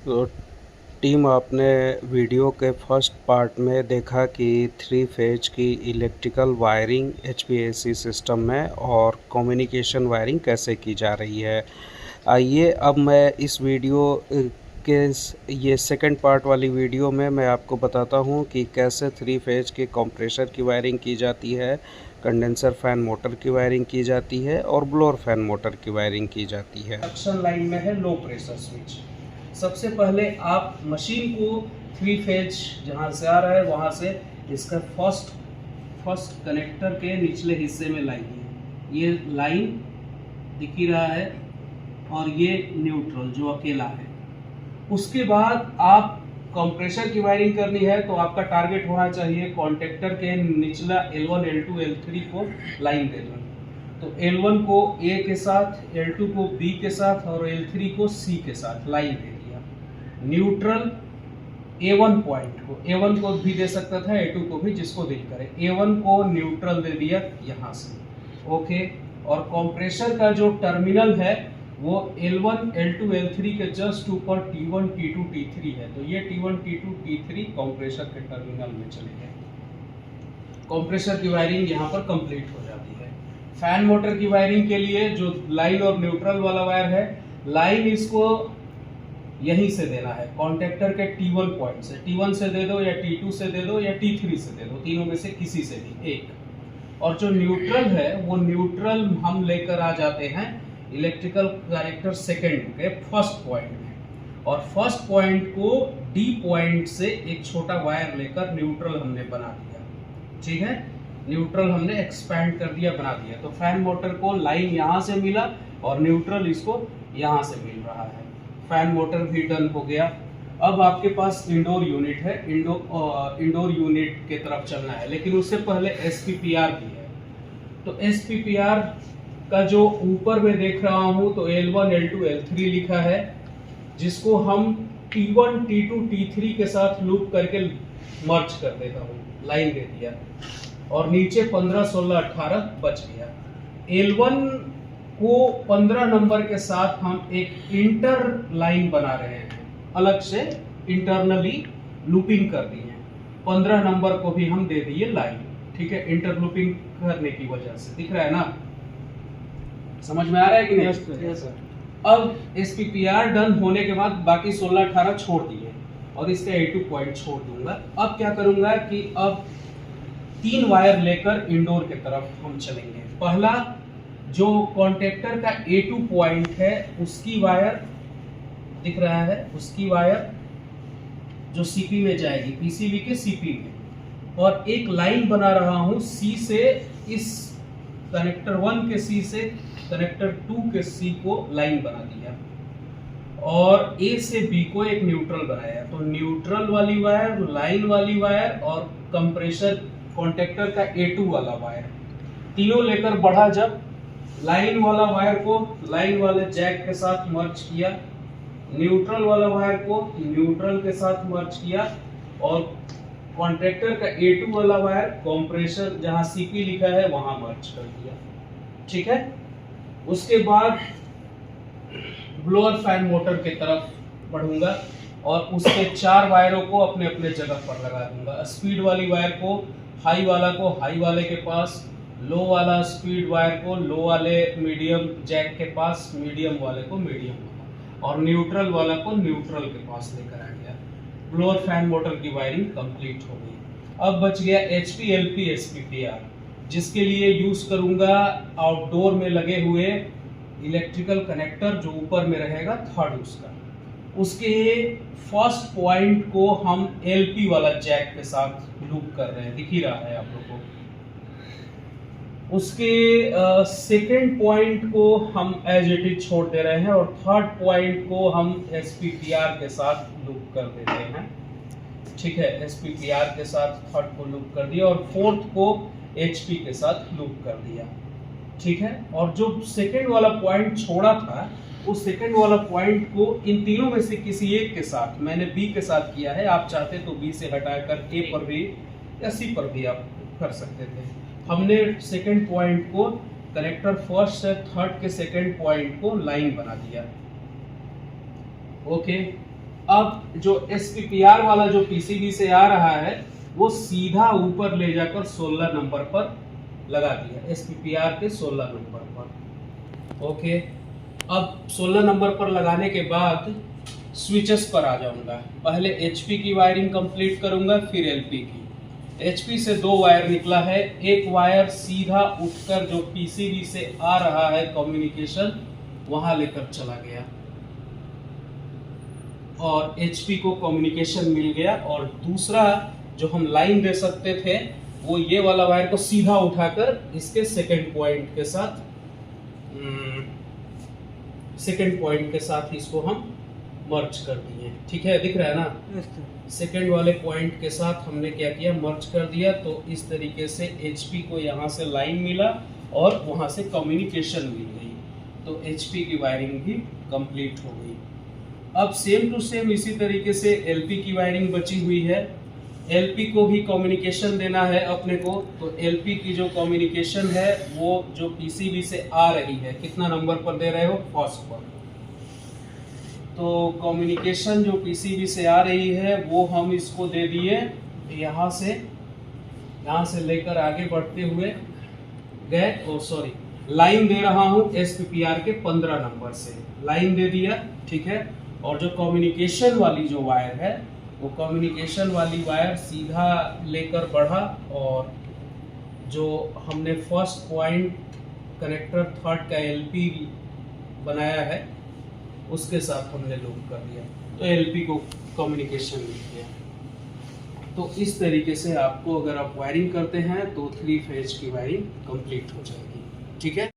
तो टीम आपने वीडियो के फर्स्ट पार्ट में देखा कि 3 फेज की इलेक्ट्रिकल वायरिंग एचवीएसी सिस्टम में और कम्युनिकेशन वायरिंग कैसे की जा रही है। आइए अब मैं इस वीडियो के ये सेकंड पार्ट वाली वीडियो में मैं आपको बताता हूँ कि कैसे 3 फेज के कंप्रेसर की वायरिंग की जाती है, कंडेंसर फैन मोटर की वायरिंग की जाती है और ब्लोअर फैन मोटर की वायरिंग की जाती है। सक्शन लाइन में है लो प्रेशर स्विच। सबसे पहले आप मशीन को 3 फेज जहाँ से आ रहा है वहाँ से इसका फर्स्ट कनेक्टर के निचले हिस्से में लाइए। ये लाइन दिख ही रहा है और ये न्यूट्रल जो अकेला है। उसके बाद आप कंप्रेसर की वायरिंग करनी है तो आपका टारगेट होना चाहिए कॉन्टेक्टर के निचला L1 L2 L3 को लाइन देना। तो L1 को A के साथ, L2 को B के साथ और L3 को C के साथ लाइन दे दिया। न्यूट्रल A1 पॉइंट को, A1 को भी दे सकता था, A2 को भी, जिसको दिल करे। A1 को न्यूट्रल दे दिया यहाँ से, ओके। और कंप्रेसर का जो टर्मिनल है वो L1 L2 L3 के जस्ट ऊपर T1 T2 T3 है। तो ये T1 T2 T3 कंप्रेसर के टर्मिनल में चले गए। कंप्रेसर की वायरिंग यहाँ पर कंप्लीट हो जाती है। फैन मोटर की वायरिंग के लिए जो लाइन और न्यूट्रल वाला वायर है, लाइन इसको यहीं से देना है कॉन्टेक्टर के T1 पॉइंट से। T1 से दे दो या T2 से दे दो या T3 से दे दो, तीनों में से किसी से भी एक। और जो न्यूट्रल है वो न्यूट्रल हम लेकर आ जाते हैं इलेक्ट्रिकल कनेक्टर सेकेंड के फर्स्ट पॉइंट में। और फर्स्ट पॉइंट को D पॉइंट से एक छोटा वायर लेकर न्यूट्रल हमने बना दिया, ठीक है। न्यूट्रल हमने एक्सपैंड कर दिया, बना दिया। तो फैन मोटर को लाइन यहाँ से मिला और न्यूट्रल इसको यहाँ से मिल रहा है। फैन मोटर भी डन हो गया। अब आपके पास इंडोर यूनिट है, इंडोर यूनिट के तरफ चलना है, लेकिन उससे पहले SPPR भी है। तो SPPR का जो ऊपर में देख रहा हूँ तो L1 L2 L3 लिखा है, जिसको हम T1 T2 T3 के साथ लूप करके मर्ज कर देता हूँ, लाइन दे दिया। और नीचे 15 16 18 बच गया। L1 को 15 नंबर के साथ हम एक इंटर लाइन बना रहे हैं, अलग से इंटरनली लूपिंग कर दी है। 15 नंबर को भी हम दे दिए लाइन, ठीक है। इंटरलूपिंग करने की वजह से दिख रहा है ना, समझ में आ रहा है कि नहीं? Yes sir. अब SPPR डन होने के बाद बाकी 16 18 छोड़ दिए और इसका A2 पॉइंट छोड़ दूंगा। अब क्या करूंगा कि अब 3 वायर लेकर इंडोर के तरफ हम चलेंगे। पहला जो कॉन्टेक्टर का A2 पॉइंट है उसकी वायर दिख रहा है, उसकी वायर जो CP में जाएगी, PCB के CP में। और एक लाइन बना रहा हूं C से, इस कनेक्टर 1 के C से कनेक्टर 2 के C को लाइन बना दिया और A से B को एक न्यूट्रल बनाया। तो न्यूट्रल वाली वायर, लाइन वाली वायर और कंप्रेसर कॉन्टेक्टर का A2 वाला वायर, तीनों लेकर बढ़ा। जब लाइन वाला वायर को लाइन वाले जैक के साथ मर्ज किया, न्यूट्रल वाला वायर को न्यूट्रल के साथ मर्ज किया और कॉन्ट्रैक्टर का A2 वाला वायर कंप्रेसर जहां CP लिखा है वहां मर्ज कर दिया, ठीक है। उसके बाद ब्लोअर फैन मोटर की तरफ बढ़ूंगा और उसके 4 वायरों को अपने अपने जगह पर लगा दूंगा। स्पीड वाली वायर को हाई वाले के पास, लो वाला स्पीड वायर को लो वाले मीडियम जैक के पास, मीडियम वाले को मीडियम वाला, और न्यूट्रल वाला को न्यूट्रल के पास लेकर आ गया। ब्लोअर फैन मोटर की वायरिंग कंप्लीट हो गई। अब बच गया HPLP SPPR, जिसके लिए यूज करूंगा आउटडोर में लगे हुए इलेक्ट्रिकल कनेक्टर जो ऊपर में रहेगा थर्ड उसका। उसके फर्स्ट पॉइंट को हम LP वाला जैक के साथ लूप कर रहे हैं, दिख ही रहा है आप लोगों को। उसके सेकेंड पॉइंट को हम एज इट इज छोड़ दे रहे हैं और थर्ड पॉइंट को हम SPPR के साथ लूप कर देते हैं, ठीक है। SPPR के साथ थर्ड को लूप कर दिया और फोर्थ को HP के साथ लूप कर दिया, ठीक है। और जो सेकेंड वाला पॉइंट छोड़ा था उस सेकेंड वाला पॉइंट को इन तीनों में से किसी एक के साथ, मैंने B के साथ किया है, आप चाहते तो B से हटाकर A पर भी या C पर भी आप कर सकते थे। हमने सेकेंड पॉइंट को कनेक्टर फर्स्ट से थर्ड के सेकेंड पॉइंट को लाइन बना दिया, ओके। अब जो SPPR वाला जो PCB से आ रहा है वो सीधा ऊपर ले जाकर 16 नंबर पर लगा दिया, SPPR के 16 नंबर पर। ओके, अब 16 नंबर पर लगाने के बाद स्विचेस पर आ जाऊंगा। पहले HP की वायरिंग कंप्लीट करूंगा, फिर LP की। HP से 2 वायर निकला है, एक वायर सीधा उठकर जो PCB से आ रहा है कम्युनिकेशन वहां लेकर चला गया और HP को कम्युनिकेशन मिल गया। और दूसरा जो हम लाइन दे सकते थे वो ये वाला वायर को सीधा उठाकर इसके सेकंड पॉइंट के साथ इसको हम मर्ज कर दिए। ठीक है, दिख रहा है ना? सेकंड वाले पॉइंट के साथ हमने क्या किया, मर्ज कर दिया। तो इस तरीके से HP को यहाँ से लाइन मिला और वहाँ से कम्युनिकेशन मिल गई, तो HP की वायरिंग भी कंप्लीट हो गई। अब सेम टू सेम इसी तरीके से LP की वायरिंग बची हुई है। LP को भी कम्युनिकेशन देना है अपने को, तो LP की जो कम्युनिकेशन है वो जो PCB से आ रही है, कितना नंबर पर दे रहे हो, फर्स्ट पर। तो कम्युनिकेशन जो PCB से आ रही है वो हम इसको दे दिए, यहाँ से लेकर आगे बढ़ते हुए गए। लाइन दे रहा हूँ SPPR के 15 नंबर से लाइन दे दिया। ठीक है, और जो कम्युनिकेशन वाली जो वायर है वो कम्युनिकेशन वाली वायर सीधा लेकर बढ़ा और जो हमने फर्स्ट पॉइंट कनेक्टर थर्ड का LP बनाया है उसके साथ हमने लूप कर दिया, तो LP को कम्युनिकेशन मिल गया। तो इस तरीके से आपको अगर आप वायरिंग करते हैं तो 3 फेज की वायरिंग कंप्लीट हो जाएगी। ठीक है।